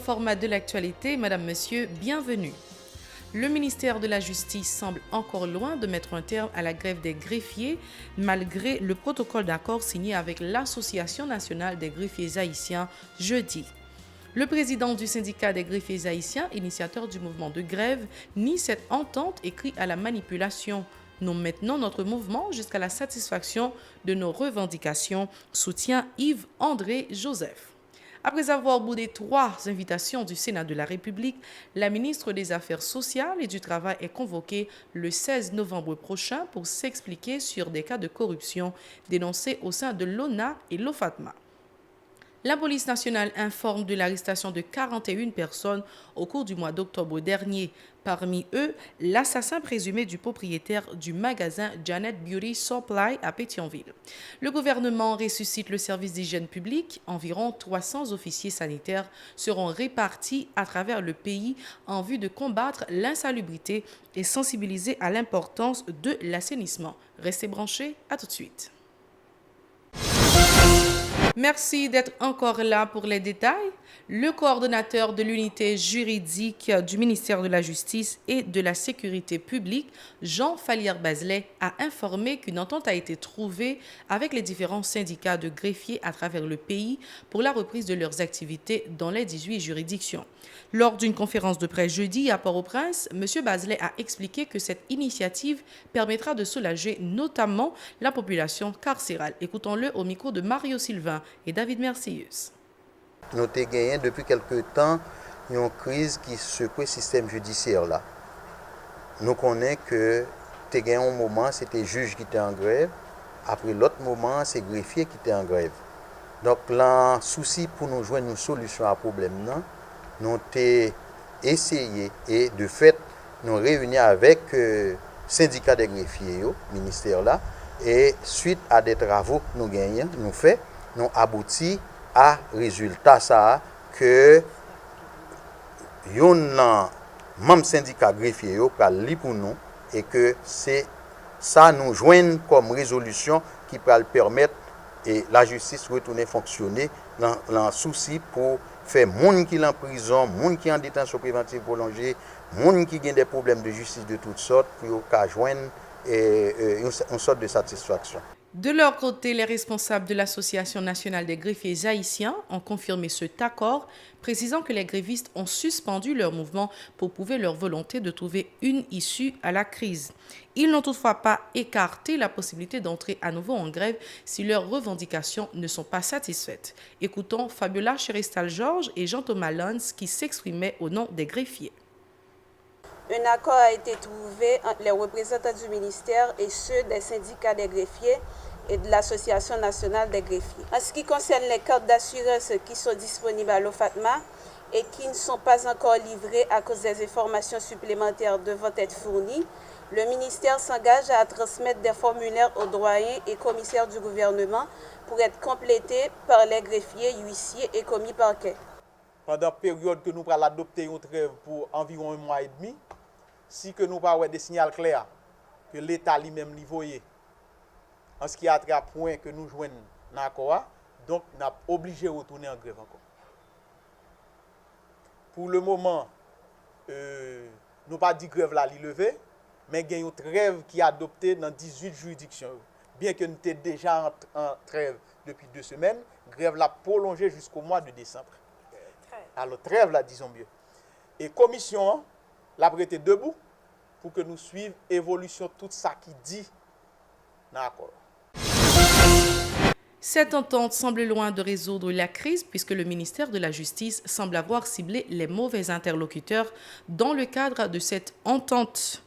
format de l'actualité. Madame, Monsieur, bienvenue. Le ministère de la Justice semble encore loin de mettre un terme à la grève des greffiers, malgré le protocole d'accord signé avec l'Association nationale des greffiers haïtiens jeudi. Le président du syndicat des greffiers haïtiens, initiateur du mouvement de grève, nie cette entente et crie à la manipulation. Nous maintenons notre mouvement jusqu'à la satisfaction de nos revendications, soutient Yves-André Joseph. Après avoir boudé 3 invitations du Sénat de la République, la ministre des Affaires sociales et du Travail est convoquée le 16 novembre prochain pour s'expliquer sur des cas de corruption dénoncés au sein de l'ONA et l'OFATMA. La police nationale informe de l'arrestation de 41 personnes au cours du mois d'octobre dernier. Parmi eux, l'assassin présumé du propriétaire du magasin Janet Beauty Supply à Pétionville. Le gouvernement ressuscite le service d'hygiène publique. Environ 300 officiers sanitaires seront répartis à travers le pays en vue de combattre l'insalubrité et sensibiliser à l'importance de l'assainissement. Restez branchés, à tout de suite. Merci d'être encore là pour les détails. Le coordonnateur de l'unité juridique du ministère de la Justice et de la Sécurité publique, Jean Fallière-Bazelet, a informé qu'une entente a été trouvée avec les différents syndicats de greffiers à travers le pays pour la reprise de leurs activités dans les 18 juridictions. Lors d'une conférence de presse jeudi à Port-au-Prince, M. Bazelet a expliqué que cette initiative permettra de soulager notamment la population carcérale. Écoutons-le au micro de Mario Sylvain et David Mercius. Nous avons gagné depuis quelque temps une crise qui secoue le système judiciaire là. Nous connaissons que nous avons gagné un moment, c'était le juge qui était en grève. Après l'autre moment, c'est le greffier qui était en grève. Donc, le souci pour nous joindre une solution à ce problème, nous avons essayé et de fait, nous réunis avec le syndicat des greffiers, le ministère là, et suite à des travaux que nous gagnons, nous faisons, nous abouti à résultat ça que yon membre syndicat greffier yo pral li pour nous et que c'est ça nous joigne comme résolution qui va permettre et la justice retourner fonctionner dans souci pour faire monde qui en prison, monde qui en détention préventive prolongée, monde qui a des problèmes de justice de toutes sortes pour joindre une sorte de satisfaction. De leur côté, les responsables de l'Association nationale des greffiers haïtiens ont confirmé cet accord, précisant que les grévistes ont suspendu leur mouvement pour prouver leur volonté de trouver une issue à la crise. Ils n'ont toutefois pas écarté la possibilité d'entrer à nouveau en grève si leurs revendications ne sont pas satisfaites. Écoutons Fabiola Cherestal-Georges et Jean-Thomas Lons qui s'exprimaient au nom des greffiers. Un accord a été trouvé entre les représentants du ministère et ceux des syndicats des greffiers et de l'Association nationale des greffiers. En ce qui concerne les cartes d'assurance qui sont disponibles à l'OFATMA et qui ne sont pas encore livrées à cause des informations supplémentaires devant être fournies, le ministère s'engage à transmettre des formulaires aux doyens et commissaires du gouvernement pour être complétés par les greffiers, huissiers et commis parquet. Pendant la période que nous allons adopter une trêve pour environ 1 mois et demi, si que nous avons des signaux clairs que l'État lui-même voyait en ce qui a trait à point que nous joignons dans l'accord, donc nous sommes obligés de retourner en grève encore. Pour le moment, nous n'avons pas dit grève là levée, mais il y a une trêve qui est adoptée dans 18 juridictions. Bien que nous étions déjà en trêve depuis 2 semaines, grève l'a prolongée jusqu'au mois de décembre. Alors trêve là, disons mieux. Et commission l'a prêté debout pour que nous suivions l'évolution de tout ça qui dit dans l'accord. Cette entente semble loin de résoudre la crise puisque le ministère de la Justice semble avoir ciblé les mauvais interlocuteurs dans le cadre de cette entente.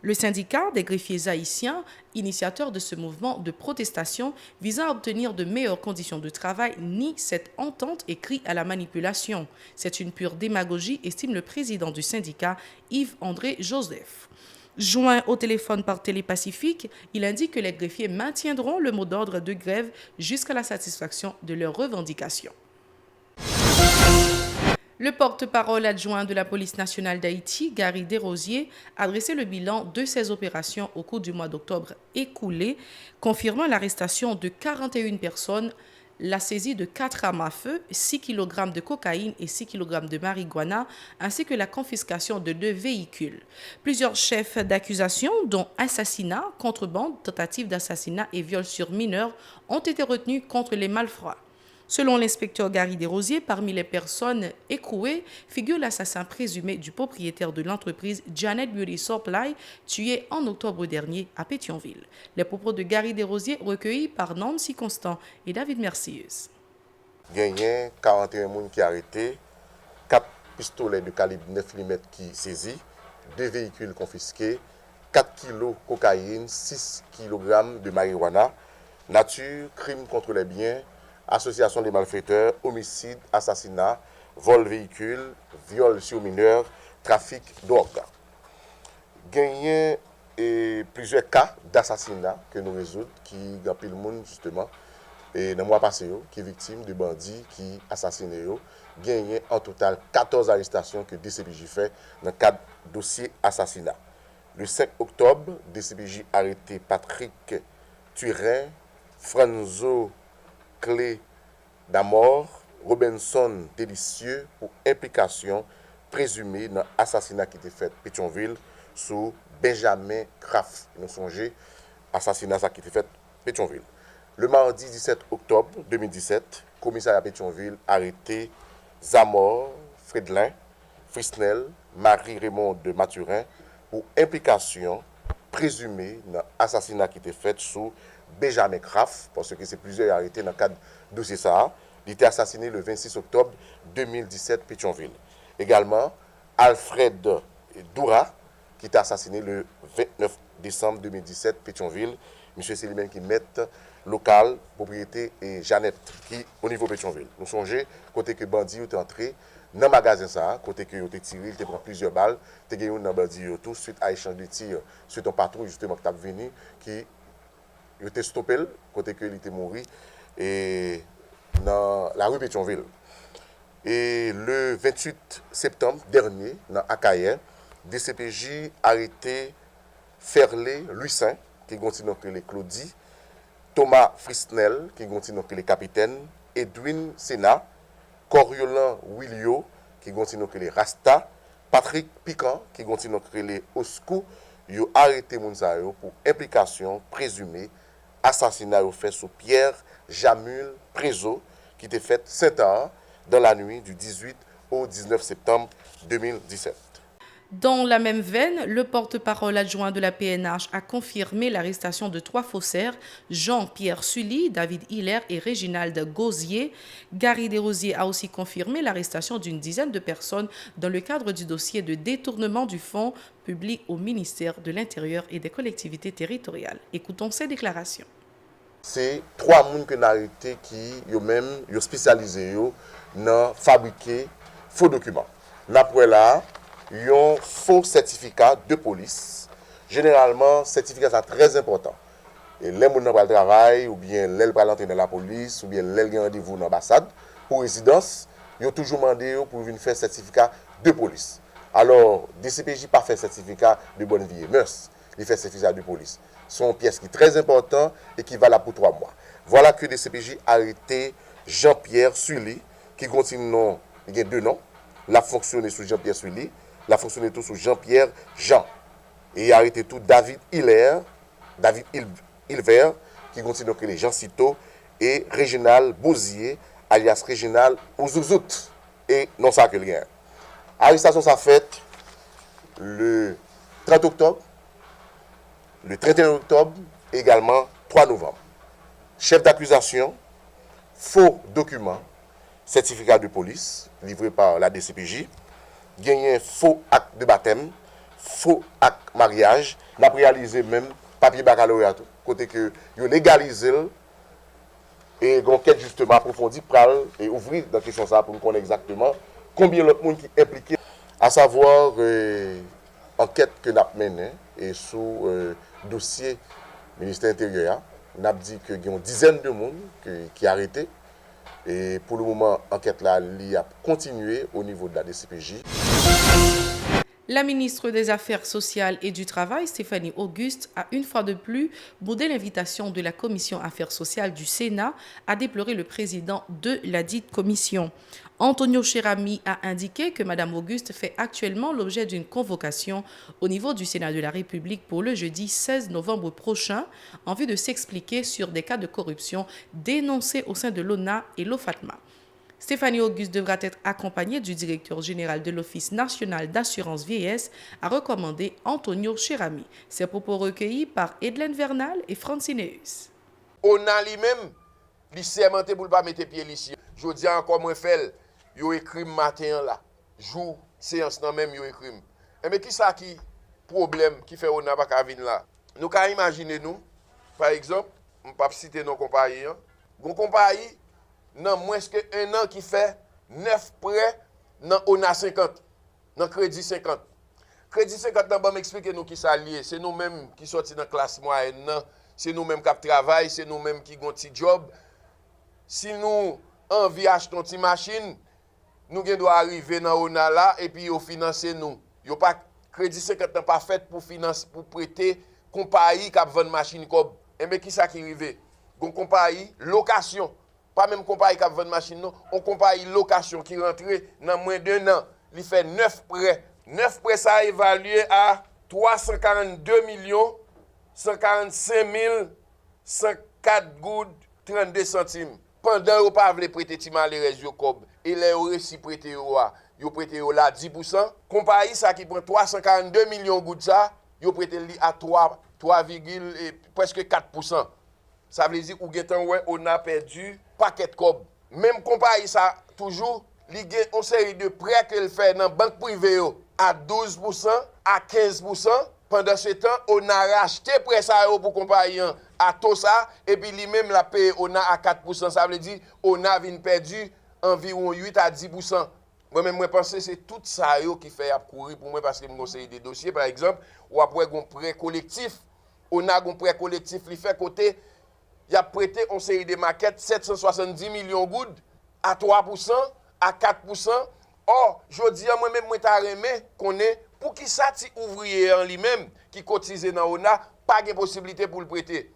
Le syndicat des greffiers haïtiens, initiateur de ce mouvement de protestation visant à obtenir de meilleures conditions de travail, nie cette entente et crie à la manipulation. C'est une pure démagogie, estime le président du syndicat, Yves-André Joseph. Joint au téléphone par Télépacifique, il indique que les greffiers maintiendront le mot d'ordre de grève jusqu'à la satisfaction de leurs revendications. Le porte-parole adjoint de la police nationale d'Haïti, Gary Desrosiers, a dressé le bilan de ces opérations au cours du mois d'octobre écoulé, confirmant l'arrestation de 41 personnes la saisie de 4 armes à feu, 6 kg de cocaïne et 6 kg de marijuana, ainsi que la confiscation de 2 véhicules. Plusieurs chefs d'accusation, dont assassinat, contrebande, tentative d'assassinat et viol sur mineurs, ont été retenus contre les malfrats. Selon l'inspecteur Gary Desrosiers, parmi les personnes écrouées figure l'assassin présumé du propriétaire de l'entreprise Janet Beauty Supply, tué en octobre dernier à Pétionville. Les propos de Gary Desrosiers recueillis par Nancy Constant et David Mercieuse. Il y a 41 personnes qui sont arrêtées, 4 pistolets de calibre 9 mm qui saisis, 2 véhicules confisqués, 4 kg de cocaïne, 6 kg de marijuana, nature, crime contre les biens, association des malfaiteurs, homicide, assassinat, vol véhicule, viol sur mineurs, trafic d'organes. Il y a plusieurs cas d'assassinat que nous résoudons qui ont pile le monde justement et dans le mois passé qui est victime de bandits qui assassinent. Il y a en total 14 arrestations que DCPJ fait dans le cadre de dossier assassinat. Le 5 octobre, DCPJ a arrêté Patrick Turin, Franzo Clé d'Amor, Robinson Délicieux pour implication présumée dans l'assassinat qui était fait à Pétionville sous Benjamin Kraft. Nous songez assassinat qui était fait à Pétionville. Le mardi 17 octobre 2017, le commissariat à Pétionville a arrêté Zamor, Fredlin, Frisnel, Marie-Raymond de Mathurin pour implication présumée dans l'assassinat qui était fait sous Benjamin Kraft, parce que c'est plusieurs arrêtés dans le cadre de dossier ça. Il était assassiné le 26 octobre 2017 Pétionville. Également, Alfred Doura, qui était assassiné le 29 décembre 2017 Pétionville. Monsieur c'est lui-même qui met local, propriété et Jeannette, qui au niveau Pétionville. Nous songez, côté que bandit est entré dans le magasin ça, côté que il a tiré, il a pris plusieurs balles, il a gagné un bandit tout suite à échange de tir, suite à un patrouille justement qui est venu, qui il était stoppé, côté que il était mort, et dans la rue Pétionville. Et le 28 septembre dernier, dans Akaye, DCPJ a arrêté Ferlé Lucin, qui continue à les Claudie, Thomas Frisnel, qui continue à les capitaines, Edwin Sena, Coriolan Willio, qui continue à les Rasta, Patrick Piquant, qui continue à les Oscou, ils ont arrêté Mounsayo pour implication présumée assassinat fait sous Pierre Jamul Prézo, qui était fait 7 ans dans la nuit du 18 au 19 septembre 2017. Dans la même veine, le porte-parole adjoint de la PNH a confirmé l'arrestation de 3 faussaires, Jean-Pierre Sully, David Hiller et Réginald Gauzier. Gary Desrosiers a aussi confirmé l'arrestation d'une dizaine de personnes dans le cadre du dossier de détournement du fonds public au ministère de l'Intérieur et des collectivités territoriales. Écoutons ces déclarations. C'est 3 personnes que nous avons arrêtés qui sont spécialisés dans fabriquer faux documents. Après là, ils ont faux certificat de police. Généralement, certificat c'est très important. Et les gens qui travail, ou bien les gens qui dans la police, ou bien les gens qui ont rendez-vous dans l'ambassade, pour résidence, ils ont toujours demandé pour venir faire certificat de police. Alors, DCPJ pas fait certificat de bonne vie et mœurs, il fait certificat de police. Ce sont pièces qui sont très importantes et qui valent pour 3 mois. Voilà que DCPJ a arrêté Jean-Pierre Sully, qui continue, il y a 2 noms. Il a fonctionné sous Jean-Pierre Sully. Il a fonctionné tout sous Jean-Pierre Jean. Et il a arrêté tout David Hiller, David Hilver, qui continue avec les Jean Cito, et Réginald Bouzier, alias Réginald Ouzouzout. Et non ça que le gain. L'arrestation s'est faite le 30 octobre, le 31 octobre, et également 3 novembre. Chef d'accusation, faux documents, certificat de police, livré par la DCPJ, gagné faux acte de baptême, faux acte mariage, n'a réalisé même papier baccalauréat, côté que yo légalisé et enquête justement approfondie pral et ouvrir dans question ça pour nous connaître exactement combien de monde qui est impliqué, à savoir enquête que n'a menée et sous dossier ministère intérieur, n'a dit que y a une dizaine de monde qui arrêté. Et pour le moment, l'enquête là, a continué au niveau de la DCPJ. La ministre des Affaires sociales et du Travail, Stéphanie Auguste, a une fois de plus boudé l'invitation de la Commission Affaires sociales du Sénat à déplorer le président de la dite commission. Antonio Cherami a indiqué que Mme Auguste fait actuellement l'objet d'une convocation au niveau du Sénat de la République pour le jeudi 16 novembre prochain en vue de s'expliquer sur des cas de corruption dénoncés au sein de l'ONA et l'OFATMA. Stéphanie Auguste devra être accompagnée du directeur général de l'Office national d'assurance vieillesse, a recommandé Antonio Cherami. Ces propos recueillis par Edlène Vernal et Francineus. On a lui-même, il sermenté pour ne pas mettre pied ici. Je dis encore moins fait, il y a écrit matin là, jour, séance non même, il y a écrit. Mais qui ça qui problème qui fait on n'a pas venir là? Nous qu'à imaginer nous, par exemple, on ne peut pas citer nos compagnies. Nos compagnies, non moins que un an qui fait 9 prêts dans ONA 50, dans crédit 50. Crédit 50, on va m'expliquer nous qui ça lié. C'est nous-mêmes qui sortis dans la classe moyenne, c'est nous-mêmes qui travaillent, c'est nous-mêmes qui avons un petit job. Si nous envie acheter une petite machine, nous devons arriver dans ONA là et puis financer nous. Yo pas crédit 50 pas fait pour financer pour prêter compagnie qui a vendre machine comme. Et mais qui ça qui arrive? Gon compagnie location. Pas même compagnie qui a vendu machine, non. On compagnie location qui rentre dans moins d'un an. Il fait 9 prêts. 9 prêts, ça a évalué à 342 145 104 gouttes 32 centimes. Pendant qu'on pas voulu prêter Tima les réseaux cob. Et les réussi prêter yo prêté là 10%. Compagnie ça qui prend 342 millions gouttes ça, yo prêté à 3, presque 4%. Ça veut dire qu'on a perdu paquet de cob. Même compagnie ça toujours li gen une série de prêts qu'elle fait dans banque privée à 12%, à 15%. Pendant ce temps, on a racheté prêt ça pour compagnie à tout ça et puis lui-même la paye on a à 4%. Ça veut dire on a perdu environ 8 à 10%. Moi-même, je pense que c'est tout ça qui fait courir pour moi parce que je conseille des dossiers, par exemple, ou après un prêt collectif. On a un prêt collectif qui fait côté. Il a prêté une série de maquettes 770 millions de gouttes à 3%, à 4%. Or, je dis à moi-même, je suis qu'on est pour qui ça, si ouvrier en lui-même qui cotise dans l'ONA, pas de possibilité pour le prêter.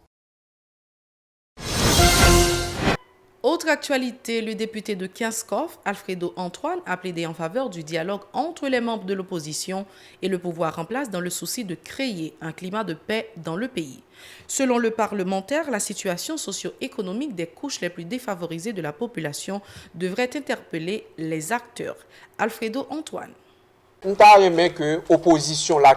Autre actualité, le député de Kinskov, Alfredo Antoine, a plaidé en faveur du dialogue entre les membres de l'opposition et le pouvoir en place dans le souci de créer un climat de paix dans le pays. Selon le parlementaire, la situation socio-économique des couches les plus défavorisées de la population devrait interpeller les acteurs. Alfredo Antoine. Nous avons que l'opposition, là,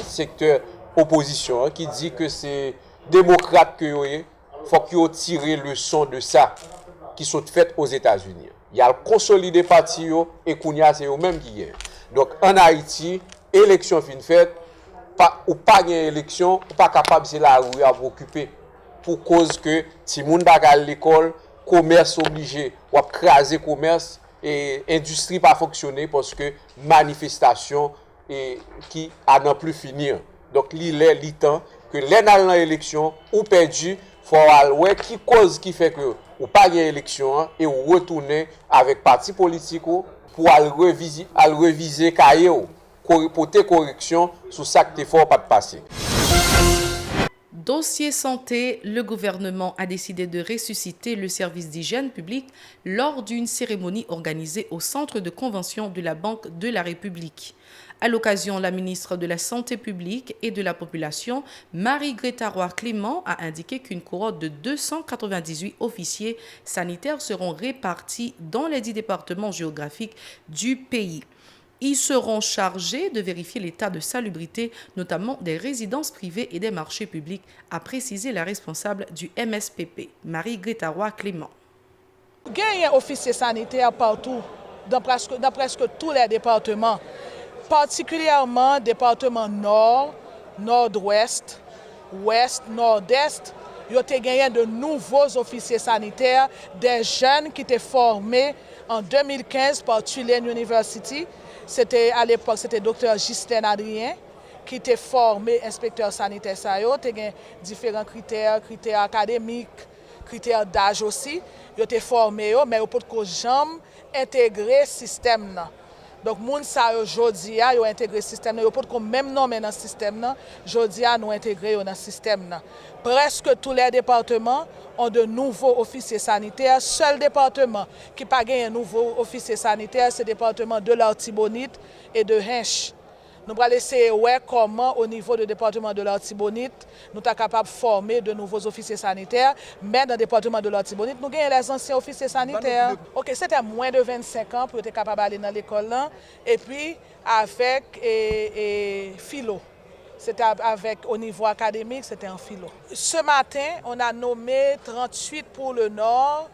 secteur opposition, qui dit que c'est démocrate que il faut qu'ils tirent leçon de ça qui sont faites aux États-Unis. Il y a le consolidé parti et Kounia, c'est eux-mêmes qui gagnent. Donc en Haïti, élection fin faite, ou pas gagne élection, ou pas capable de la rue à occuper pour cause que si moun bak à l'école, commerce obligé, ou à craser commerce et industrie pas fonctionner parce que manifestation et qui a non plus finir. Donc li temps que les dans l'élection ou perdu faut voir qui cause qui fait que ou pas gagner élection et ou retourner avec parti politique pour reviser cahier porter correction sur ça que fort pas de passer. Dossier santé, le gouvernement a décidé de ressusciter le service d'hygiène publique lors d'une cérémonie organisée au centre de convention de la Banque de la République. À l'occasion, la ministre de la Santé publique et de la Population, Marie-Greta Roy-Clément, a indiqué qu'une cohorte de 298 officiers sanitaires seront répartis dans les 10 départements géographiques du pays. Ils seront chargés de vérifier l'état de salubrité, notamment des résidences privées et des marchés publics, a précisé la responsable du MSPP, Marie-Greta Roy-Clément. Il y a des officiers sanitaires partout, dans presque tous les départements, particulièrement départements nord, nord-ouest, ouest, nord-est. Il y a gagné de nouveaux officiers sanitaires, des jeunes qui étaient formés en 2015 par Tulane University. À l'époque, c'était Dr. Justin Adrien qui était formé inspecteur sanitaire. Il y a différents critères académiques, critères d'âge aussi. Ils étaient formés, mais ils ne peuvent jamais intégrer le système. Donc, moun sa yo jodi a yo intégré le système, yo pot comme même nom dans le système, jodi a nous intégré dans le système. Presque tous les départements ont de nouveaux officiers sanitaires. Seul département qui n'a pas gagné un nouveau officier sanitaire, c'est le département de l'Artibonite et de Hinche. Nous allons essayer de voir comment, au niveau du département de l'Artibonite, nous sommes capables de former de nouveaux officiers sanitaires. Mais dans le département de l'Artibonite, nous avons les anciens officiers sanitaires. Ok, c'était moins de 25 ans pour être capable d'aller dans l'école là. Et puis, avec philo. C'était avec, au niveau académique, c'était en philo. Ce matin, on a nommé 38 pour le nord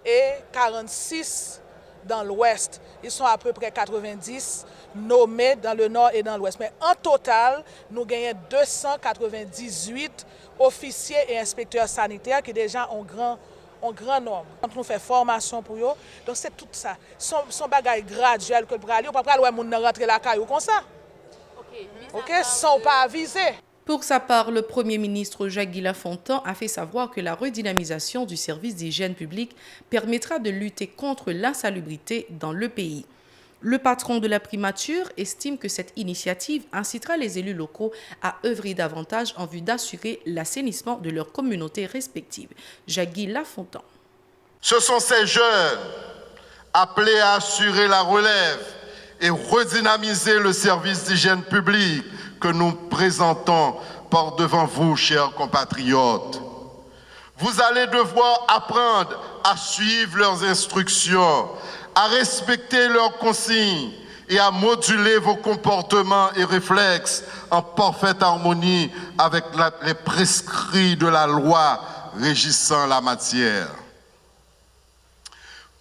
et 46 dans l'ouest. Ils sont à peu près 90 nommés dans le nord et dans l'ouest. Mais en total, nous gagnons 298 officiers et inspecteurs sanitaires qui déjà ont grand nombre. Quand nous faisons formation pour eux, donc c'est tout ça. Son bagage graduel que pour aller, on ne peut pas rentrer la caillou comme ça. OK, sans pas aviser. Pour sa part, le Premier ministre Jacques-Guy Lafontan a fait savoir que la redynamisation du service d'hygiène publique permettra de lutter contre l'insalubrité dans le pays. Le patron de la primature estime que cette initiative incitera les élus locaux à œuvrer davantage en vue d'assurer l'assainissement de leurs communautés respectives. Jacques-Guy Lafontan. Ce sont ces jeunes appelés à assurer la relève et redynamiser le service d'hygiène publique que nous présentons par devant vous, chers compatriotes. Vous allez devoir apprendre à suivre leurs instructions, à respecter leurs consignes et à moduler vos comportements et réflexes en parfaite harmonie avec les prescrits de la loi régissant la matière.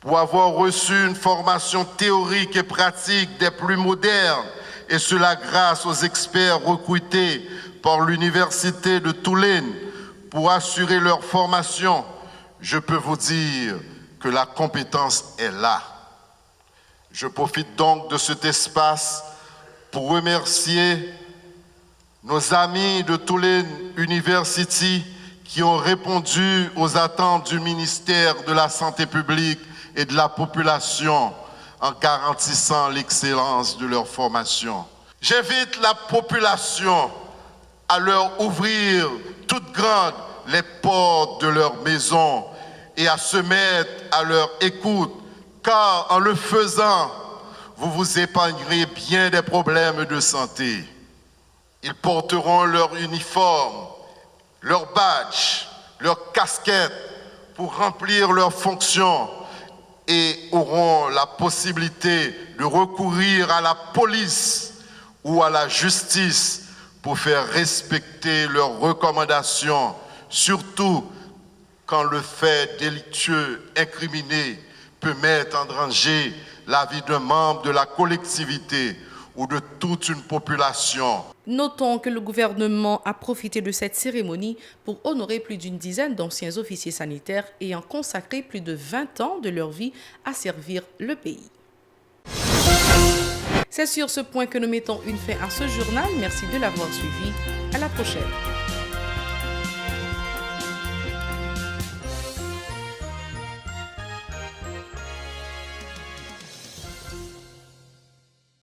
Pour avoir reçu une formation théorique et pratique des plus modernes, et cela grâce aux experts recrutés par l'Université de Tulane pour assurer leur formation, je peux vous dire que la compétence est là. Je profite donc de cet espace pour remercier nos amis de Tulane University qui ont répondu aux attentes du ministère de la Santé publique et de la population en garantissant l'excellence de leur formation. J'invite la population à leur ouvrir toutes grandes les portes de leur maison et à se mettre à leur écoute, car en le faisant, vous vous épargnerez bien des problèmes de santé. Ils porteront leur uniforme, leur badge, leur casquette pour remplir leurs fonctions et auront la possibilité de recourir à la police ou à la justice pour faire respecter leurs recommandations, surtout quand le fait délictueux incriminé peut mettre en danger la vie d'un membre de la collectivité ou de toute une population. Notons que le gouvernement a profité de cette cérémonie pour honorer plus d'une dizaine d'anciens officiers sanitaires ayant consacré plus de 20 ans de leur vie à servir le pays. C'est sur ce point que nous mettons une fin à ce journal. Merci de l'avoir suivi. À la prochaine.